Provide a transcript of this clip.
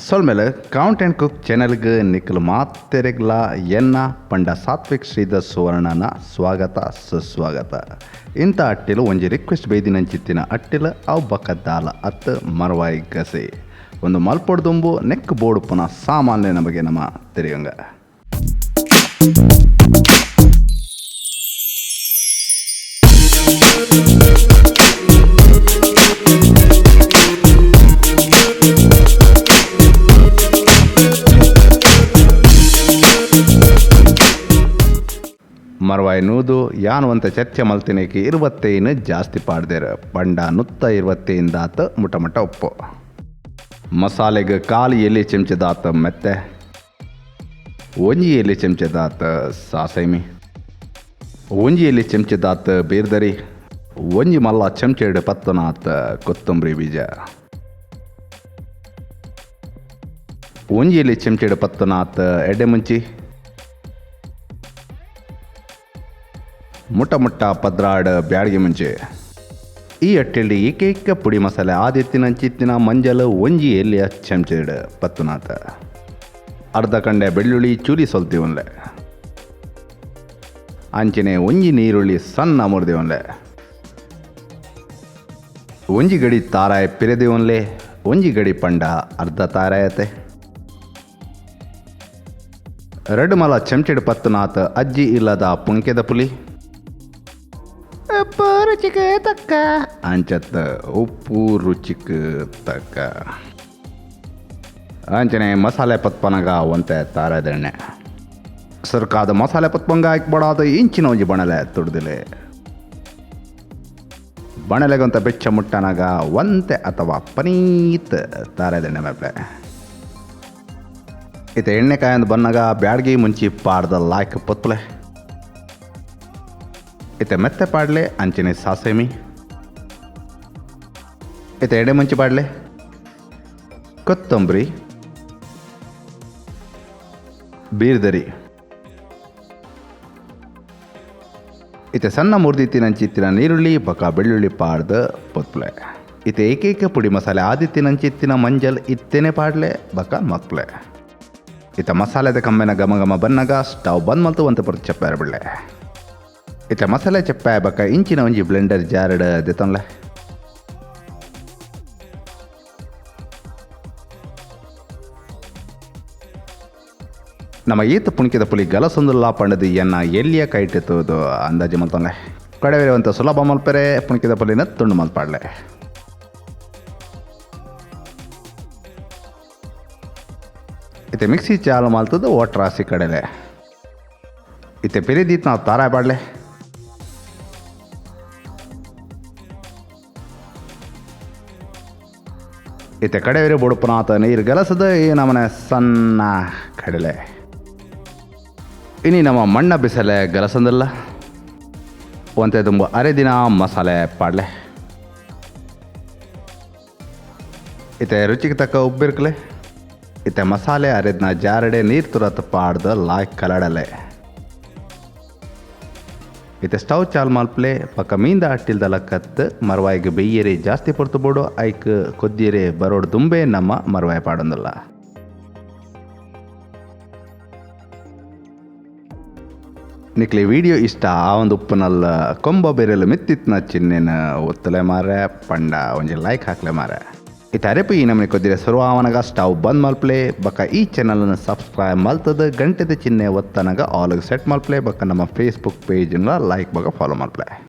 ಸೊಲ್ಮೇಲೆ count and cook ಚಾನೆಲ್ಗೆ ನಿಖಲ್ ಮಾತೆರೆಗ್ಲ ಎನ್ನ ಪಂಡ ಸಾತ್ವಿಕ್ ಶ್ರೀಧರ್ ಸುವರ್ಣನ ಸ್ವಾಗತ ಸುಸ್ವಾಗತ. ಇಂಥ ಅಟ್ಟಿಲು ಒಂಜಿ ರಿಕ್ವೆಸ್ಟ್ ಬೈದಿನಂಚಿತ್ತಿನ ಅಟ್ಟಿಲು ಅವು ಬಕ್ಕದ್ದಾಲ ಅತ್ತು ಮರವಾಯಿ ಗಸೆ ಒಂದು ಮಲ್ಪೊಡ್ದುಂಬು ನೆಕ್ ಬೋರ್ಡು ಪುನಃ ಸಾಮಾನ್ಯ ನಮಗೆ ನಮ್ಮ ತೆರೆಯಂಗ. ಮರವಾಯಿ ನೂದು ಯಾನುವಂತ ಚರ್ಚೆ ಮಲ್ತಿನೇಕಿ ಇರುವತ್ತೇನು ಜಾಸ್ತಿ ಪಾಡ್ದೇರ ಪಂಡ ನುತ್ತ ಇರುವತ್ತೇಂದಾತ ಮುಟ ಉಪ್ಪು ಮಸಾಲೆಗೆ ಕಾಲು ಎಲೆ ಚಮಚದಾತ ಮೆತ್ತೆ ಒಂಜಿ ಎಲೆ ಚಮಚದಾತ ಸಾಸೈಮಿ ಒಂಜಿ ಎಲೆ ಚಮಚದಾತ ಬೇರ್ದರಿ ಒಂಜಿ ಮಲ್ಲ ಚಮಚೆಡು ಪತ್ತನಾತ ಕೊತ್ತಂಬರಿ ಬೀಜ ಒಂಜಿ ಎಲೆ ಚಮಚೆಡು ಪತ್ತನಾತ ಎಡೆ ಮುಂಚಿ ಮುಟ್ಟ ಪದ್ರಾಡ್ ಬ್ಯಾಡಿಗೆ ಮುಂಚೆ ಈ ಅಟ್ಟೆಲ್ಡಿ ಏಕೈಕ ಪುಡಿ ಮಸಾಲೆ ಆದಿತ್ತಿನಂಚಿತ್ತಿನ ಮಂಜಲು ಒಂಜಿ ಎಲೆಯ ಚಮಚೆಡ್ ಪತ್ತುನಾಥ ಅರ್ಧ ಕಂಡೆ ಬೆಳ್ಳುಳ್ಳಿ ಚೂರಿ ಸೊಲ್ತೀವನ್ಲೆ ಅಂಚನೆ ಒಂಜಿ ನೀರುಳ್ಳಿ ಸಣ್ಣ ಮುರಿದೇವನ್ಲೆ ಒಂಜಿ ಗಡಿ ತಾರಾಯ ಪಿರೆದೇವನ್ಲೆ ಒಂಜಿ ಗಡಿ ಪಂಡ ಅರ್ಧ ತಾರಾಯತೆ ಎರಡು ಮಲ ಚಮಚೆಡ್ ಪತ್ತುನಾಥ ಅಜ್ಜಿ ಇಲ್ಲದ ಪುಂಕೆದ ಪುಲಿ ಉಪ್ಪು ರುಚಿಗೆ ತಕ್ಕ ಅಂಚತ್ತ ಉಪ್ಪು ರುಚಿಗೆ ತಕ್ಕ ಅಂಚನೆ ಮಸಾಲೆ ಪತ್ಪನಗ ಒಂತೆ ತಾರದೆಣ್ಣೆ ಸರ್ಕಾದ ಮಸಾಲೆ ಪತ್ಪಂಗ ಹಾಕ್ಬಿಡೋದು ಇಂಚಿನ ಒಂಜಿ ಬಣಲೆ ತುಡ್ದಿಲೆ ಬಣಲೆಗಂತ ಬೆಚ್ಚ ಮುಟ್ಟನಾಗ ಒಂತೆ ಅಥವಾ ಪನೀತ್ ತಾರದೆಣ್ಣೆ ಮೇಪ್ಲೆ ಇತ ಎಣ್ಣೆಕಾಯಂದು ಬನ್ನಾಗ ಬ್ಯಾಡ್ಗಿ ಮುಂಚಿ ಪಾಡ್ದ ಲಾಯ್ಕ ಪತ್ಪಲೆ ಇತ ಮೆತ್ತೆ ಪಾಡ್ಲೆ ಅಂಚನೆ ಸಾಸೇಮಿ ಇತ ಎಡೆ ಮುಂಚಿ ಪಾಡ್ಲೆ ಕೊತ್ತಂಬರಿ ಬೀರ್ದರಿ ಇತ ಸಣ್ಣ ಮುರ್ದಿತ್ತಿನಂಚಿತ್ತಿನ ನೀರುಳ್ಳಿ ಬಕ ಬೆಳ್ಳುಳ್ಳಿ ಪಾಡ್ದ ಪೊತ್ಪ್ಲೆ ಇತ ಏಕೈಕ ಪುಡಿ ಮಸಾಲೆ ಆದಿತ್ತಿನಂಚಿತ್ತಿನ ಮಂಜಲ್ ಇತ್ತೇನೆ ಪಾಡ್ಲೆ ಬಕ ಮಕ್ಪ್ಲೆ ಇತ ಮಸಾಲೆದ ಕಮ್ಮೆನ ಘಮ ಬನ್ನಾಗ ಸ್ಟವ್ ಬಂದ್ ಮಲ್ತು ಒಂತ ಪುರ ಚಪ್ಪಾರ ಬಿಡ್ಲೆ ಇತ್ತ ಮಸಾಲೆ ಚಪ್ಪ ಬಕ್ಕ ಇಂಚಿನ ಒಂಜಿ ಬ್ಲೆಂಡರ್ ಜಾರಡ ದೆತ್ತೊನ್ಲೆ ನಮ್ಮ ಈತ ಪುಣಿಕಿದ ಪುಲಿ ಗಲಸೊಂದುಲ್ಲ ಪಂಡದು ಎನ್ನ ಎಲ್ಲಿಯ ಕೈಟೆತ್ತುವುದು ಅಂದಾಜು ಮಲ್ತೊನ್ಲೆ ಕಡೆವೇರುವಂಥ ಸುಲಭ ಮಲ್ಪೆರೆ ಪುಣಿಕಿದ ಪುಲಿನ ತುಂಡು ಮಲ್ಪಾಡ್ಲೆ ಇತ್ತೆ ಮಿಕ್ಸಿ ಚಾಲು ಮಲ್ತದ್ದು ಓಟ್ರಾಸಿ ಕಡೆಲೆ ಇತ್ತೆ ಪಿರಿದೀತ್ ನಾವು ತಾರಾಯ ಪಾಡ್ಲೆ ಇತ್ತೆ ಕಡೆವೇರಿ ಬುಡುಪುನಾತ ನೀರು ಗಲಸದ ಈ ನಮ್ಮನೆ ಸಣ್ಣ ಕಡಲೆ ಇನಿ ನಮ್ಮ ಮಣ್ಣ ಬಿಸಲೆ ಗಲಸಂದಿಲ್ಲ ಒಂತೆ ತುಂಬ ಅರೆ ದಿನ ಮಸಾಲೆ ಪಾಡ್ಲೆ ಇತ್ತೆ ರುಚಿಗೆ ತಕ್ಕ ಉಬ್ಬಿರ್ಕಲೆ ಇತ್ತೆ ಮಸಾಲೆ ಅರೆದ್ನ ಜಾರಡೆ ನೀರು ತುರತ್ ಪಾಡ್ದ ಲಾಯ್ ಕಲಡಲೆ ಇತ್ತೆ ಸ್ಟವ್ ಚಾಲ್ ಮಲ್ಪ್ಲೆ ಪಕ್ಕ ಮೀಂದ ಅಟ್ಟಿಲ್ದಲ್ಲ ಕತ್ತು ಮರವಾಯಿಗೆ ಬೆಯ್ಯರೆ ಜಾಸ್ತಿ ಪೊರ್ತು ಬೋಡು ಐಕ್ ಕೊದ್ದಿಯರೆ ಬರೋಡು ದುಂಬೆ ನಮ್ಮ ಮರವಾಯಿ ಪಾಡೊಂದಲ್ಲ. ನಿಕ್ಲಿ ವಿಡಿಯೋ ಇಷ್ಟ ಆ ಒಂದು ಉಪ್ಪುನಲ್ಲ ಕೊಂಬ ಬೇರೆಲ್ಲ ಮಿತ್ತಿತ್ನ ಚಿನ್ನೆನ ಒತ್ತಲೆ ಮಾರೆ ಪಂಡ ಒಂಜಿ ಲೈಕ್ ಹಾಕ್ಲೆ ಮಾರೆ ಇತ್ತ ಅರೆಪು ಈ ನಮ್ಮನೆ ಕೊದ್ದಿರೆ ಸುರುವಾವನಗ ಸ್ಟವ್ ಬಂದ್ ಮಲ್ಪ್ಲೆ ಬಕ್ಕ ಈ ಚಾನಲ್ನ ಸಬ್ಸ್ಕ್ರೈಬ್ ಮಲ್ತದ ಗಂಟೆದ ಚಿಹ್ನೆ ಒತ್ತನಗ ಆಲ್ಗೆ ಸೆಟ್ ಮಲ್ಪ್ಲೆ ಬಕ್ಕ ನಮ್ಮ ಫೇಸ್ಬುಕ್ ಪೇಜ್ನ ಲೈಕ್ ಬಕ್ಕ ಫಾಲೋ ಮಲ್ಪ್ಲೆ.